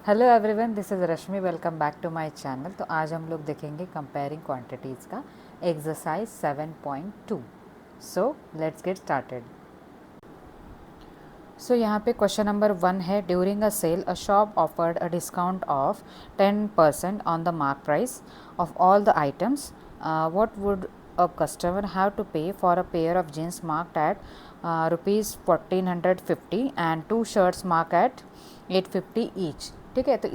Hello everyone, this is Rashmi. Welcome back to my channel. तो आज हम लोग देखेंगे कंपेयरिंग क्वांटिटीज़ का exercise 7.2। So let's get started. So यहाँ पे क्वेश्चन नंबर 1 है, during a sale a shop offered a discount of 10% on the mark price of all the items. What would a customer have to pay for a pair of jeans marked at rupees 1450 and two shirts marked at 850 each. ठीक है, तो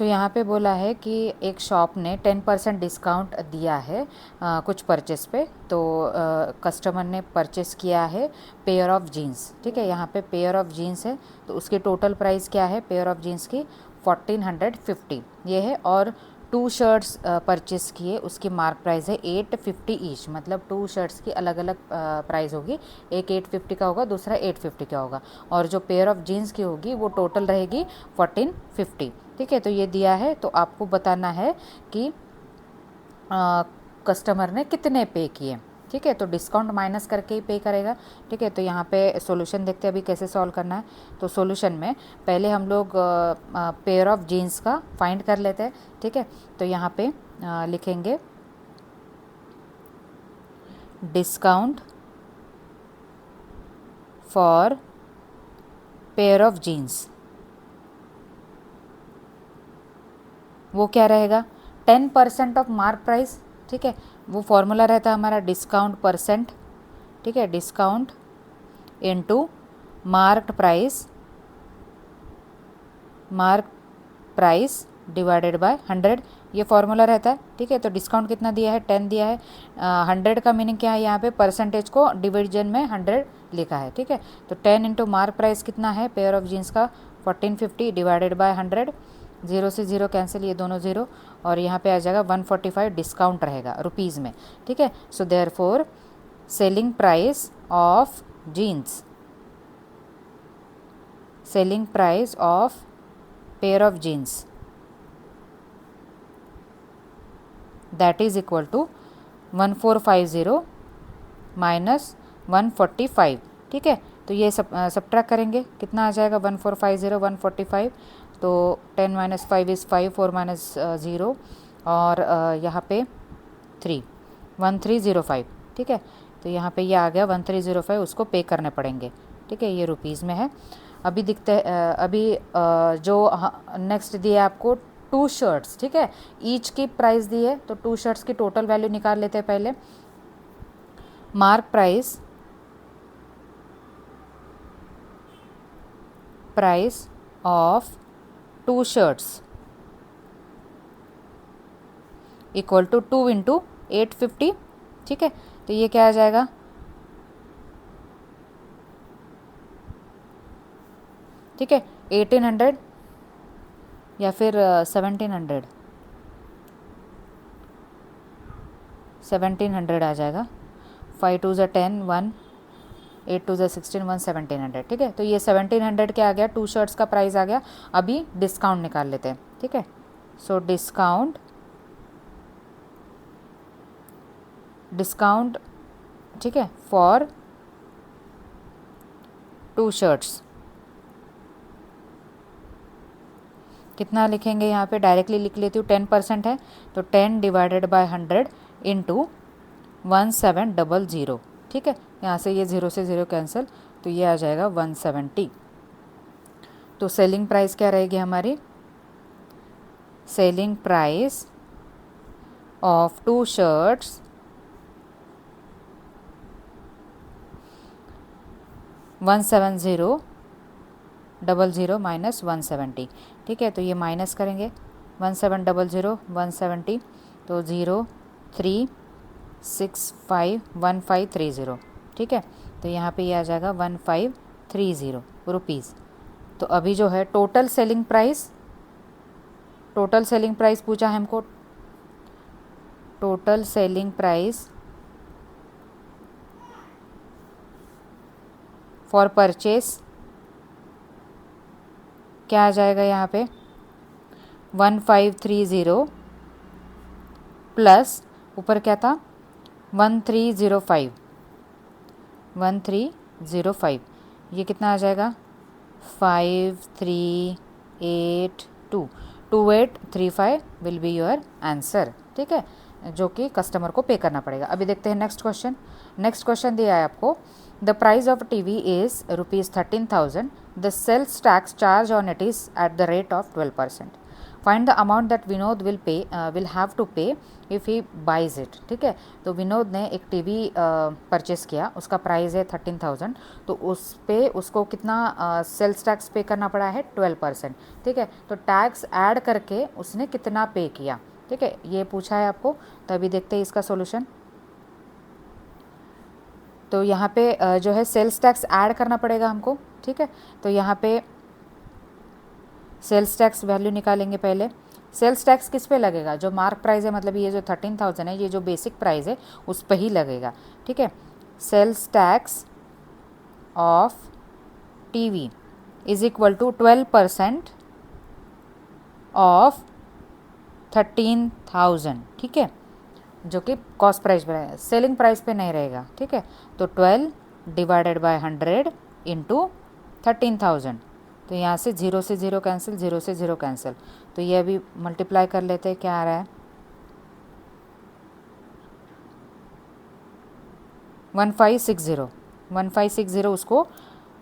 यहाँ पे बोला है कि एक shop ने 10% डिस्काउंट दिया है कुछ परचेस पे। तो कस्टमर ने परचेस किया है पेयर ऑफ जीन्स। ठीक है, यहाँ पे पेयर ऑफ जीन्स है, तो उसकी टोटल प्राइस क्या है पेयर ऑफ जीन्स की? 1450 ये है। और टू शर्ट्स परचेस किए, उसकी मार्क प्राइस है 850 ईच। मतलब टू शर्ट्स की अलग अलग प्राइस होगी, एक 850 का होगा, दूसरा 850 का होगा। और जो पेयर ऑफ जीन्स की होगी वो टोटल रहेगी 1450। ठीक है, तो ये दिया है, तो आपको बताना है कि कस्टमर ने कितने पे किए। ठीक है, तो डिस्काउंट माइनस करके ही पे करेगा। ठीक है, तो यहाँ पे सॉल्यूशन देखते हैं अभी कैसे सॉल्व करना है। तो सॉल्यूशन में पहले हम लोग पेयर ऑफ जीन्स का फाइंड कर लेते हैं। ठीक है, तो यहाँ पे लिखेंगे discount for pair of jeans. वो क्या रहेगा? 10% ऑफ मार्क प्राइस। ठीक है, वो फॉर्मूला रहता है हमारा डिस्काउंट परसेंट। ठीक है, discount into marked price divided by 100, ये फॉर्मूला रहता है। ठीक है, तो डिस्काउंट कितना दिया है? 10 दिया है। 100 का मीनिंग क्या है? यहाँ पे परसेंटेज को डिवीजन में 100 लिखा है। ठीक है, तो 10 इंटू मार्क प्राइस कितना है पेयर ऑफ जीन्स का? 1450 डिवाइडेड बाय 100। जीरो से जीरो कैंसिल, ये दोनों जीरो, और यहाँ पे आ जाएगा 145 डिस्काउंट रहेगा रुपीज़ में। ठीक है, so therefore selling price of jeans, selling price of pair of jeans, that is equal to 1450 minus 145। ठीक है, तो ये सब्ट्रैक्ट करेंगे, कितना आ जाएगा? 1450 145, तो 10 माइनस 5 इज़ 5, 4 माइनस 0, और यहाँ पे 3, 1305। ठीक है, तो यहाँ पे ये आ गया 1305, उसको पे करने पड़ेंगे। ठीक है, ये रुपीज़ में है। अभी दिखते अभी जो नेक्स्ट दिए आपको टू शर्ट्स। ठीक है, ईच की प्राइस दी है, तो टू शर्ट्स की टोटल वैल्यू निकाल लेते हैं पहले। Mark price of two shirts equal to 2 into 850। ठीक है, तो ये क्या आ जाएगा? ठीक है, 1800 या फिर 1700, 1700 आ जाएगा। 5 2 ज़ा 10, 1 8 2 ज़ा 16, 1 1700। ठीक है, तो ये 1700 क्या आ गया? टू शर्ट्स का प्राइस आ गया। अभी डिस्काउंट निकाल लेते हैं। ठीक है, सो डिस्काउंट ठीक है फॉर टू शर्ट्स कितना लिखेंगे? यहाँ पे डायरेक्टली लिख लेती हूँ, 10% है, तो 10 डिवाइडेड बाय 100 इंटू 1700। ठीक है, यहाँ से ये ज़ीरो से ज़ीरो कैंसिल, तो ये आ जाएगा 170। तो सेलिंग प्राइस क्या रहेगी हमारी? Selling price of two shirts 17000 minus 170। ठीक है, तो ये माइनस करेंगे, 1700 170, तो 03651 ठीक है, तो यहाँ पे ये आ जाएगा 1530 रुपीज़। तो अभी जो है टोटल सेलिंग प्राइस पूछा है हमको। Total selling price for purchase क्या आ जाएगा? यहाँ पे 1530 प्लस ऊपर क्या था? 1305, ये कितना आ जाएगा? 5385 2835 विल बी योर आंसर, ठीक है, जो कि कस्टमर को पे करना पड़ेगा। अभी देखते हैं नेक्स्ट क्वेश्चन। नेक्स्ट क्वेश्चन दिया है आपको, the price of TV is ₹13,000, the sales tax charge on it is at the rate of 12%, find the amount that Vinod will have to pay if he buys it, ठीक है। तो विनोद ने एक TV purchase किया, उसका प्राइस है 13,000, तो उस पे उसको कितना सेल्स टैक्स पे करना पड़ा है 12%, ठीक है। तो टैक्स ऐड करके उसने कितना पे किया, ठीक है, ये पूछा है आपको। तो अभी देखते हैं इसका सॉल्यूशन। तो यहाँ पे जो है सेल्स टैक्स ऐड करना पड़ेगा हमको, ठीक है। तो यहाँ पे सेल्स टैक्स वैल्यू निकालेंगे पहले। सेल्स टैक्स किस पे लगेगा, जो मार्क प्राइस है, मतलब ये जो 13,000 है, ये जो बेसिक प्राइस है उस पर ही लगेगा, ठीक है। Sales tax of TV is equal to 12% of 13,000, ठीक है, जो कि कॉस्ट प्राइस पे रहेगा, सेलिंग प्राइस पे नहीं रहेगा, ठीक है। तो 12 डिवाइडेड बाय 100 इंटू 13,000, तो यहाँ से 0 से 0 कैंसिल, 0 से 0 कैंसिल, तो ये अभी मल्टीप्लाई कर लेते हैं, क्या आ रहा है 1560 उसको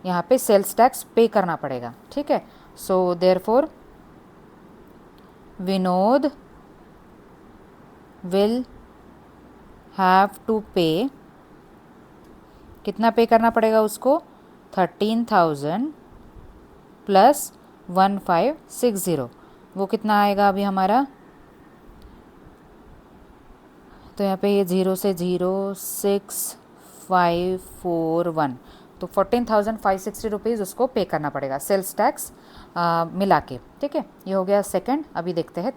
यहाँ पे सेल्स टैक्स पे करना पड़ेगा, ठीक है। So therefore Vinod will have to pay, कितना पे करना पड़ेगा उसको 13,000 प्लस 1560, वो कितना आएगा अभी हमारा, तो यहाँ पे ये 0 से 0 6541, तो 14,560 रुपीज़ उसको पे करना पड़ेगा सेल्स टैक्स मिला के, ठीक है। ये हो गया सेकंड। अभी देखते हैं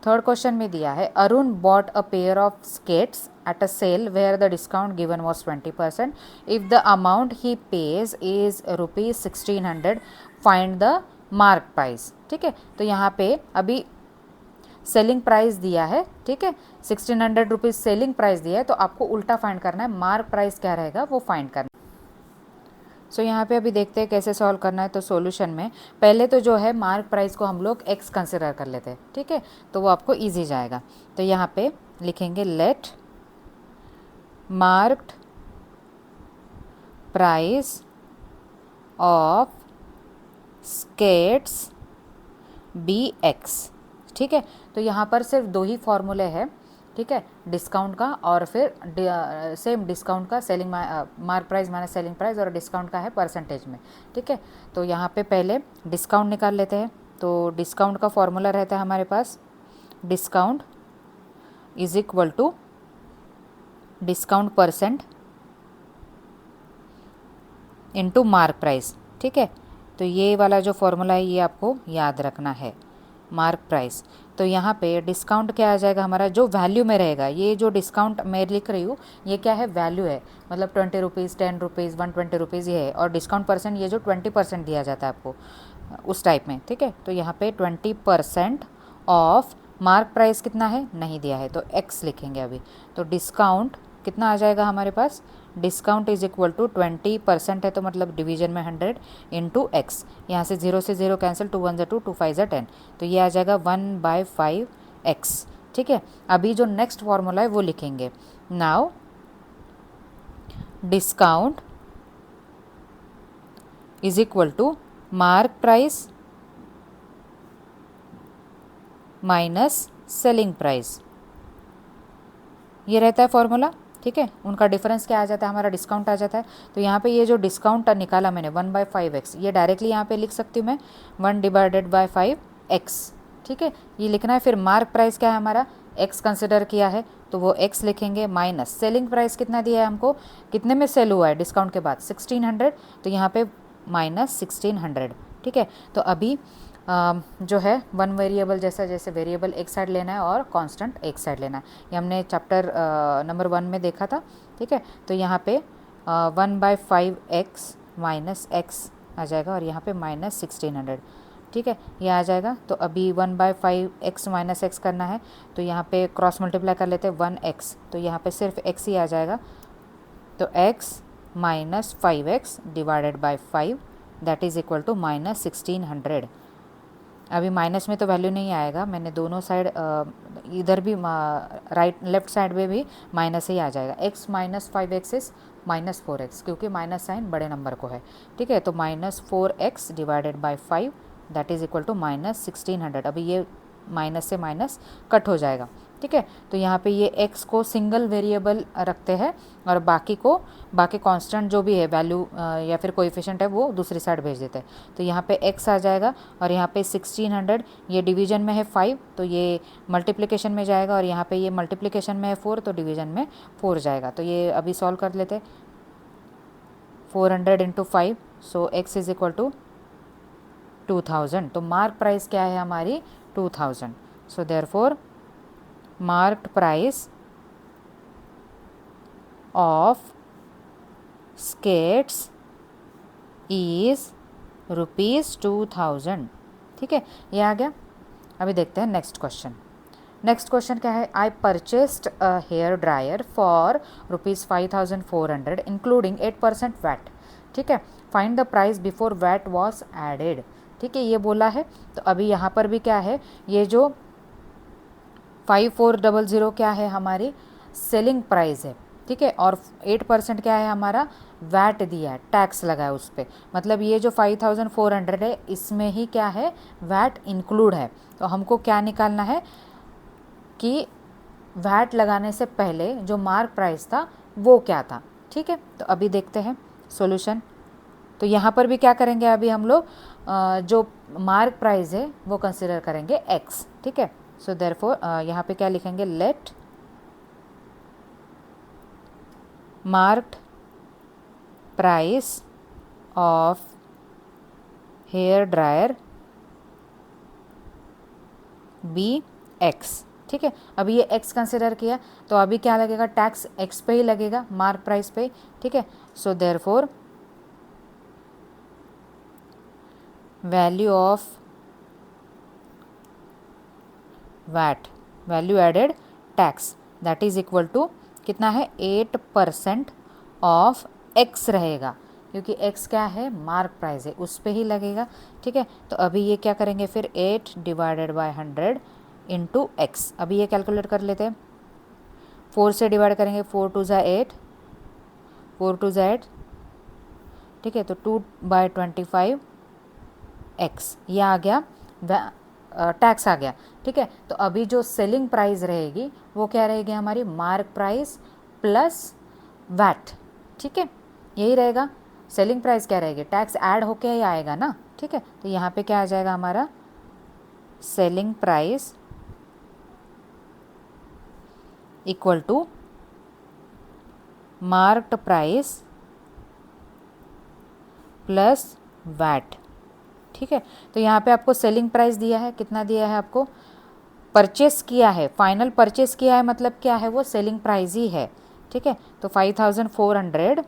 थर्ड क्वेश्चन में दिया है, Arun bought a pair of skates at a sale where the discount given was 20%. If the amount he pays is ₹1,600, find the mark price, ठीक है। तो यहाँ पे अभी सेलिंग प्राइस दिया है, ठीक है, 1,600 रुपीज़ सेलिंग प्राइस दिया है, तो आपको उल्टा फाइंड करना है, मार्क प्राइस क्या रहेगा वो फाइंड करना है। सो यहाँ पे अभी देखते हैं कैसे सॉल्व करना है। तो सॉल्यूशन में पहले तो जो है मार्क प्राइस को हम लोग x कंसिडर कर लेते हैं, ठीक है, तो वो आपको ईजी जाएगा। तो यहाँ पे लिखेंगे let marked price of skates be x, ठीक है। तो यहाँ पर सिर्फ दो ही फॉर्मूले हैं, ठीक है, डिस्काउंट का और फिर सेम डिस्काउंट का selling mark price minus selling price, और डिस्काउंट का है परसेंटेज में, ठीक है। तो यहाँ पे पहले डिस्काउंट निकाल लेते हैं। तो डिस्काउंट का फॉर्मूला रहता है हमारे पास, discount is equal to discount percent into mark price, ठीक है। तो ये वाला जो फॉर्मूला है ये आपको याद रखना है, मार्क प्राइस। तो यहाँ पे डिस्काउंट क्या आ जाएगा हमारा, जो वैल्यू में रहेगा, ये जो डिस्काउंट मैं लिख रही हूँ ये क्या है, वैल्यू है, मतलब 20 रुपीज़, 10 रुपीज़, 120 रुपीज़ ये है, और डिस्काउंट परसेंट ये जो 20% दिया जाता है आपको उस टाइप में, ठीक है। तो यहाँ पे 20% ऑफ मार्क प्राइस कितना है नहीं दिया है, तो x लिखेंगे अभी। तो डिस्काउंट कितना आ जाएगा हमारे पास, डिस्काउंट इज इक्वल टू 20% है, तो मतलब डिवीजन में 100 इंटू एक्स, यहाँ से 0 से 0 कैंसिल, 2 1 2, 2 5 10, तो ये आ जाएगा 1/5x, ठीक है। अभी जो नेक्स्ट फॉर्मूला है वो लिखेंगे, now discount is equal to mark price minus selling price, ये रहता है फॉर्मूला, ठीक है। उनका डिफरेंस क्या आ जाता है, हमारा डिस्काउंट आ जाता है। तो यहाँ पे ये जो डिस्काउंट निकाला मैंने 1/5x, ये डायरेक्टली यहाँ पे लिख सकती हूँ मैं 1/5x, ठीक है, ये लिखना है। फिर मार्क प्राइस क्या है हमारा, x कंसिडर किया है तो वो x लिखेंगे, माइनस सेलिंग प्राइस कितना दिया है हमको, कितने में सेल हुआ है डिस्काउंट के बाद 1,600, तो यहाँ पे माइनस 1,600, ठीक है। तो अभी जो है वन वेरिएबल जैसा, जैसे वेरिएबल एक साइड लेना है और कांस्टेंट एक साइड लेना है, ये हमने चैप्टर नंबर 1 में देखा था, ठीक है। तो यहाँ पे 1/5x माइनस x आ जाएगा, और यहाँ पे माइनस 1,600, ठीक है, ये आ जाएगा। तो अभी 1/5x माइनस x करना है, तो यहाँ पे क्रॉस मल्टीप्लाई कर लेते हैं 1x, तो यहाँ पे सिर्फ x ही आ जाएगा, तो x minus 5x divided by 5 that is equal to minus 1,600, अभी माइनस में तो वैल्यू नहीं आएगा, मैंने दोनों साइड इधर भी राइट लेफ्ट साइड में भी माइनस ही आ जाएगा। x minus 5x is minus 4x, क्योंकि माइनस साइन बड़े नंबर को है, ठीक है। तो minus 4x divided by 5 that is equal to minus 1600। अभी ये माइनस से माइनस कट हो जाएगा, ठीक है। तो यहाँ पे ये x को सिंगल वेरिएबल रखते हैं और बाकी कांस्टेंट जो भी है वैल्यू या फिर कोएफिशिएंट है वो दूसरी साइड भेज देते हैं। तो यहाँ पे x आ जाएगा और यहाँ पे 1600, ये डिवीजन में है 5 तो ये मल्टीप्लिकेशन में जाएगा, और यहाँ पे ये मल्टीप्लिकेशन में है 4 तो डिवीजन में 4 जाएगा। तो ये अभी सॉल्व कर लेते हैं। 400 into 5, so x is equal to 2000। तो मार्क प्राइस क्या है हमारी 2000। So therefore marked price of skates is ₹2000, ठीक है। ये आ गया। अभी देखते हैं नेक्स्ट क्वेश्चन। नेक्स्ट क्वेश्चन क्या है, I purchased a hair dryer for ₹5400 including 8% VAT, ठीक है। Find the price before VAT was added, ठीक है, ये बोला है। तो अभी यहाँ पर भी क्या है, ये जो 5400 क्या है हमारी सेलिंग प्राइस है, ठीक है, और 8% क्या है हमारा वैट दिया है, टैक्स लगा है उस पर। मतलब ये जो 5400 है इसमें ही क्या है वैट इंक्लूड है। तो हमको क्या निकालना है कि वैट लगाने से पहले जो मार्क प्राइस था वो क्या था, ठीक है। तो अभी देखते हैं सॉल्यूशन। तो यहाँ पर भी क्या करेंगे, अभी हम लोग जो मार्क प्राइस है वो कंसिडर करेंगे x, ठीक है। सो देयरफॉर यहाँ पे क्या लिखेंगे, let marked price of hair dryer be x, ठीक है। अभी ये x कंसिडर किया तो अभी क्या लगेगा, टैक्स x पे ही लगेगा, मार्क प्राइस पे, ठीक है। So therefore value of VAT, value added tax, that is equal to कितना है 8% ऑफ x रहेगा, क्योंकि x क्या है मार्क प्राइस है उस पे ही लगेगा, ठीक है। तो अभी ये क्या करेंगे फिर 8 डिवाइडेड बाय 100 इंटू एक्स। अभी ये कैलकुलेट कर लेते हैं, 4 से डिवाइड करेंगे, 4 2 ज़ा 8, 4 2 ज़ा 8, ठीक है। तो 2/25 x ये आ गया, टैक्स आ गया, ठीक है। तो अभी जो सेलिंग प्राइस रहेगी वो क्या रहेगी हमारी मार्क प्राइस प्लस वैट, ठीक है, यही रहेगा। सेलिंग प्राइस क्या रहेगी, टैक्स ऐड होके ही आएगा ना, ठीक है। तो यहाँ पे क्या आ जाएगा हमारा selling price equal to marked price plus VAT, ठीक है। तो यहाँ पे आपको सेलिंग प्राइस दिया है, कितना दिया है आपको, परचेस किया है, फाइनल परचेस किया है, मतलब क्या है वो सेलिंग प्राइस ही है, ठीक है। तो 5400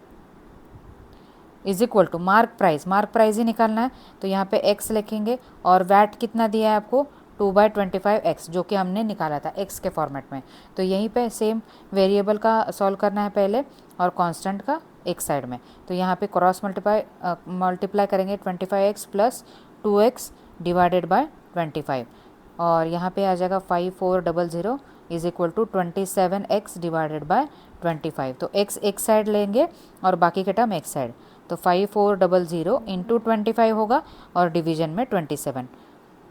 is equal to mark price ही निकालना है। तो यहाँ पे x लिखेंगे और वैट कितना दिया है आपको 2/25x, जो कि हमने निकाला था x के फॉर्मेट में। तो यहीं पे सेम वेरिएबल का सॉल्व करना है पहले और कांस्टेंट का एक साइड में। तो यहाँ पे क्रॉस मल्टीप्लाई करेंगे 25x plus 2x divided by 25, और यहाँ पे आ जाएगा 5400 is equal to 27x divided by 25। तो x एक साइड लेंगे और बाकी के टर्म एक साइड, तो 5400 इंटू 25 होगा और डिवीजन में 27।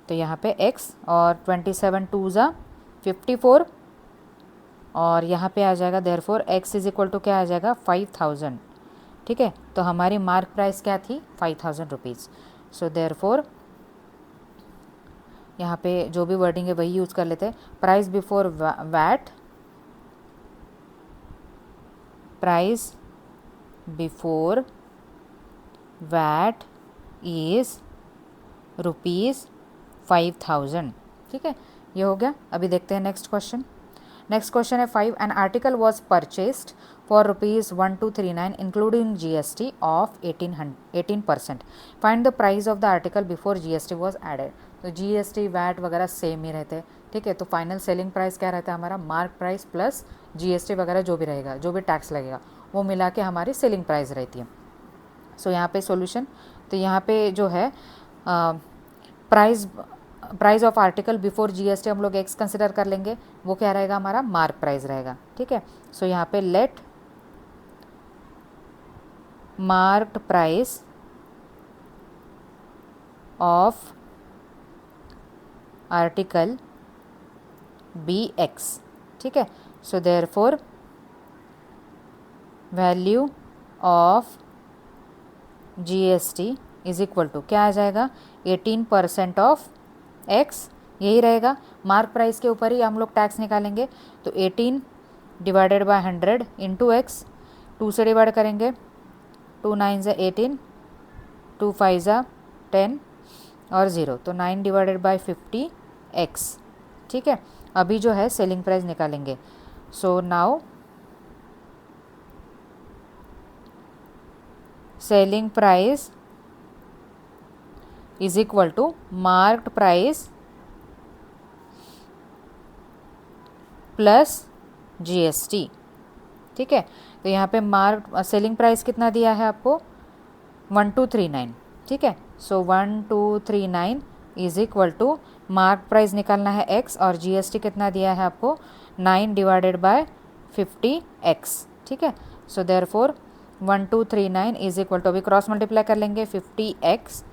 तो यहाँ पे x और 27 2 ज़ा 54, और यहाँ पे आ जाएगा therefore x is equal to क्या आ जाएगा 5000, ठीक है। तो हमारी मार्क प्राइस क्या थी 5000 रुपीज़। सो देयरफॉर यहाँ पे जो भी वर्डिंग है वही यूज़ कर लेते हैं, price before VAT, price before VAT is ₹5000, ठीक है, ये हो गया। अभी देखते हैं नेक्स्ट क्वेश्चन। नेक्स्ट क्वेश्चन है 5, an article was purchased for ₹1239 including GST of 18%, find the price of the article before GST was added. तो GST वैट वगैरह सेम ही रहते हैं, ठीक है। तो फाइनल सेलिंग प्राइस क्या रहता है हमारा मार्क प्राइस प्लस GST वगैरह जो भी रहेगा, जो भी टैक्स लगेगा वो मिला के हमारी सेलिंग प्राइस रहती है। सो यहाँ पे सॉल्यूशन, तो यहाँ पे जो है price price of article before GST हम लोग एक्स कंसिडर कर लेंगे, वो क्या रहेगा हमारा मार्क प्राइस रहेगा, ठीक है। सो यहाँ पे let marked price of article be x, ठीक है। So therefore value of GST is equal to क्या आ जाएगा 18% ऑफ एक्स, यही रहेगा। मार्क प्राइस के ऊपर ही हम लोग टैक्स निकालेंगे, तो 18 डिवाइडेड बाय 100 इंटू एक्स, 2 से डिवाइड करेंगे, 2 9 ज़ा 18, 2 5 ज़ा 10 और 0, तो 9 डिवाइडेड बाय 50 एक्स, ठीक है। अभी जो है सेलिंग प्राइस निकालेंगे। So now selling price is equal to marked price plus GST, ठीक है। तो यहाँ पे मार्क सेलिंग प्राइस कितना दिया है आपको 1239, ठीक है। So 1239 is equal to mark price निकालना है एक्स और जीएसटी कितना दिया है आपको 9 डिवाइडेड बाय 50 एक्स, ठीक है। So therefore 1239 is equal to, अभी क्रॉस मल्टीप्लाई कर लेंगे, 50 x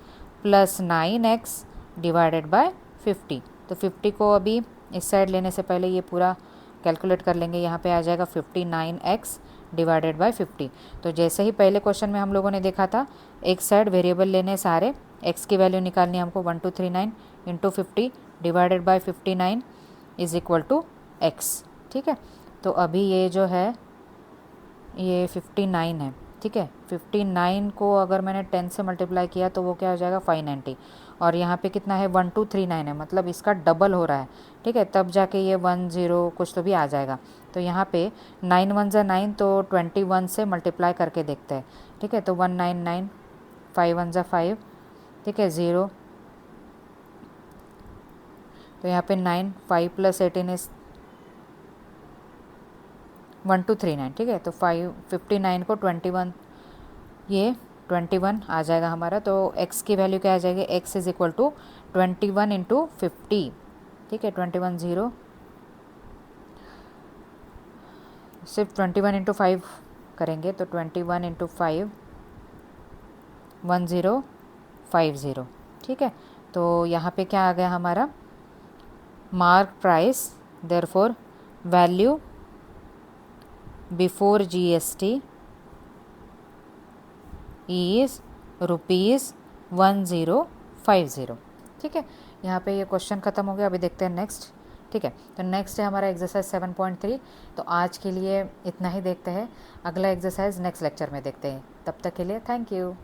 plus 9 x divided by 50। तो 50 को अभी इस साइड लेने से पहले ये पूरा कैलकुलेट कर लेंगे, यहाँ पे आ जाएगा 59x डिवाइडेड बाय 50। तो जैसे ही पहले क्वेश्चन में हम लोगों ने देखा था, एक साइड वेरिएबल लेने सारे, x की वैल्यू निकालनी है हमको 1239 into 50 divided by 59 is equal to x, ठीक है। तो अभी ये जो है ये 59 है, ठीक है। 59 को अगर मैंने 10 से मल्टीप्लाई किया तो वो क्या हो जाएगा 590, और यहाँ पे कितना है 1239 है, मतलब इसका डबल हो रहा है, ठीक है। तब जाके ये 10 कुछ तो भी आ जाएगा। तो यहाँ पे 9 1 ज़ा 9, तो 21 से मल्टीप्लाई करके देखते हैं, ठीक है। तो 199, 5 1 ज़ा 5, ठीक है, 0, तो यहाँ पे 9, 5 प्लस 18 इज 1239, ठीक है। तो 59 को 21, ये 21 आ जाएगा हमारा। तो x की वैल्यू क्या आ जाएगी, x is equal to 21 into 50, ठीक है। 21 0, सिर्फ 21 इंटू 5 करेंगे, तो 21 इंटू 5 1050, ठीक है। तो यहाँ पे क्या आ गया हमारा mark price, therefore value before GST is ₹1050, ठीक है। यहाँ पे ये क्वेश्चन ख़त्म हो गया। अभी देखते हैं नेक्स्ट, ठीक है। तो नेक्स्ट है हमारा एक्सरसाइज 7.3। तो आज के लिए इतना ही देखते हैं, अगला एक्सरसाइज नेक्स्ट लेक्चर में देखते हैं। तब तक के लिए थैंक यू।